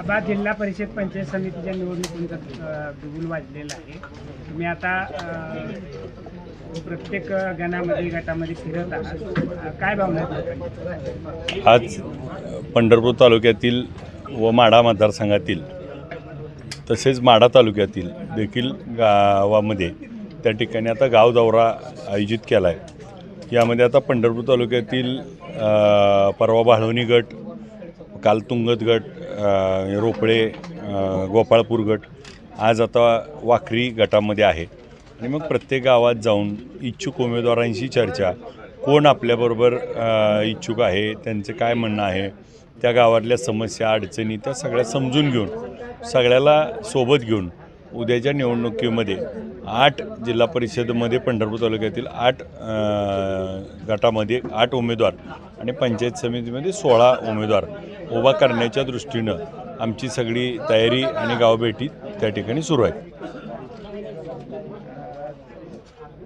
आबा जिल्हा परिषद पंचायत समितीच्या निवडणुकीचा बिगुल वाजलेला आहे. तुम्ही आता प्रत्येक गटामध्ये फिरत आहात, काय भावना आहेत? आज पंढरपूर तालुक्यातील व माढा मतदारसंघातील तसेच माढा तालुक्यातील देखील गावामध्ये त्या ठिकाणी आता गाव दौरा आयोजित केला आहे. यामध्ये आता पंढरपूर तालुक्यातील परवा बाळवणी गट, काल तुंगत गट, रोपळे, गोपाळपूर गट, आज आता वाखरी गटामध्ये आहे. आणि मग प्रत्येक गावात जाऊन इच्छुक उमेदवारांशी चर्चा, कोण आपल्याबरोबर इच्छुक आहे, त्यांचे काय म्हणणं आहे, त्या गावातल्या समस्या अडचणी त्या सगळ्या समजून घेऊन सगळ्याला सोबत घेऊन उद्याच्या निवडणुकीमध्ये 8 जिल्हा परिषदेमध्ये पंढरपूर तालुक्यातील 8 गटामध्ये 8 उमेदवार आणि पंचायत समितीमध्ये 16 उमेदवार उभा करण्याच्या दृष्टीनं आमची सगळी तयारी आणि गावभेटी त्या ठिकाणी सुरू आहे.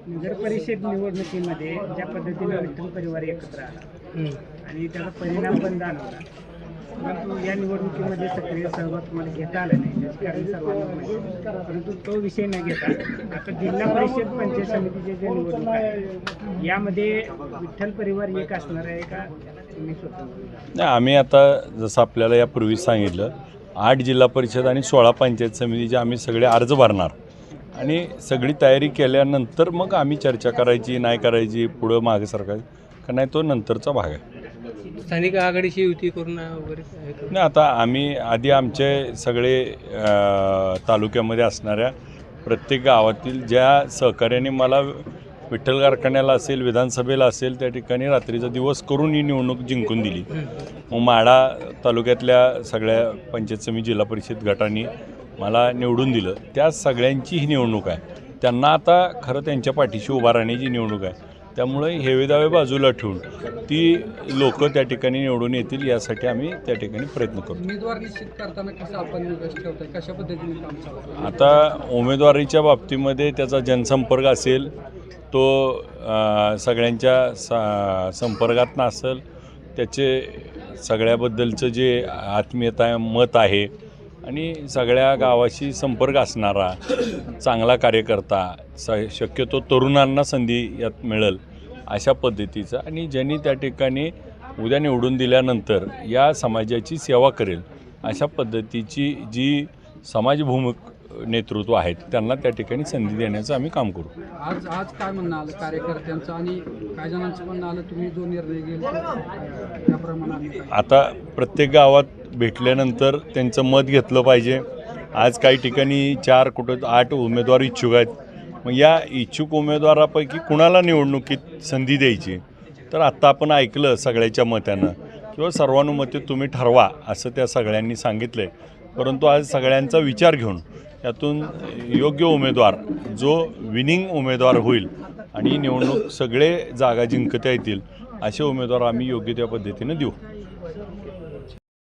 नगर परिषद निवडणुकीमध्ये ज्या पद्धतीने विठ्ठल परिवार एकत्र आला आणि त्याचा परिणाम पण जाणवला, परंतु या निवडणुकीमध्ये सक्रिय सहभाग तुम्हाला घेता आला नाही, त्याची कारण सर्वांना माहिती आहे. परंतु तो विषय न घेता आता जिल्हा परिषद पंचायत समितीचे जे निवडणूक आहे यामध्ये विठ्ठल परिवार एक असणार आहे का तुम्ही स्वतः? नाही, आम्ही आता जसं आपल्याला यापूर्वी सांगितलं 8 जिल्हा परिषद आणि 16 पंचायत समितीचे आम्ही सगळे अर्ज भरणार आणि सगळी तयारी केल्यानंतर मग आम्ही चर्चा करायची नाही करायची, पुढं मागे सरकायची का नाही, तो नंतरचा भाग आहे. स्थानिक आघाडीची युती करून वगैरे नाही, आता आम्ही आधी आमचे सगळे तालुक्यामध्ये असणाऱ्या प्रत्येक गावातील ज्या सहकार्याने मला विठ्ठल कारखान्याला असेल, विधानसभेला असेल, त्या ठिकाणी रात्रीचा दिवस करून ही निवडणूक जिंकून दिली. मग माढा तालुक्यातल्या सगळ्या पंचायत समिती जिल्हा परिषद गटांनी मला निवडून दिलं. त्या सगळ्यांची ही निवडणूक आहे. त्यांना आता खरं त्यांच्या पाठीशी उभा राहण्याची निवडणूक आहे. त्यामुळे हेवेदावे बाजूला ठेवून ती लोक त्या ठिकाणी निवडून येतील यासाठी आम्ही त्या ठिकाणी प्रयत्न करू. उमेदवार निश्चित करताना कसं आपण निकष ठेवताय, कशा पद्धतीने काम चालू? आता उमेदवारीच्या बाबतीमध्ये त्याचा जनसंपर्क असेल, तो सगळ्यांच्या संपर्कात नसेल, त्याचे सगळ्याबद्दलचं जे आत्मीयता मत आहे आणि सगळ्या गावाशी संपर्क असणारा चांगला कार्यकर्ता, शक्यतो तरुणांना संधी यात मिळेल अशा पद्धतीचा आणि ज्यांनी त्या ठिकाणी उद्या निवडून दिल्यानंतर या समाजाची सेवा करेल अशा पद्धतीची जी समाजभूमिक नेतृत्व आहेत त्यांना त्या ठिकाणी संधी देण्याचं आम्ही काम करू. आज काय म्हणणं आलं कार्यकर्त्यांचं आणि काही जणांचं म्हणणं आलं, तुम्ही जो निर्णय घेतला त्याप्रमाणे आता प्रत्येक गावात भेटल्यानंतर त्यांचं मत घेतलं पाहिजे. आज काही ठिकाणी 4 कुठं 8 उमेदवार इच्छुक आहेत. मग या इच्छुक उमेदवारापैकी कुणाला निवडणुकीत संधी द्यायची, तर आत्ता आपण ऐकलं सगळ्याच्या मतानं किंवा सर्वानुमते तुम्ही ठरवा असं त्या सगळ्यांनी सांगितलं आहे. परंतु आज सगळ्यांचा विचार घेऊन यातून योग्य उमेदवार जो विनिंग उमेदवार होईल आणि निवडणूक सगळे जागा जिंकता येतील असे उमेदवार आम्ही योग्य त्या पद्धतीनं देऊ.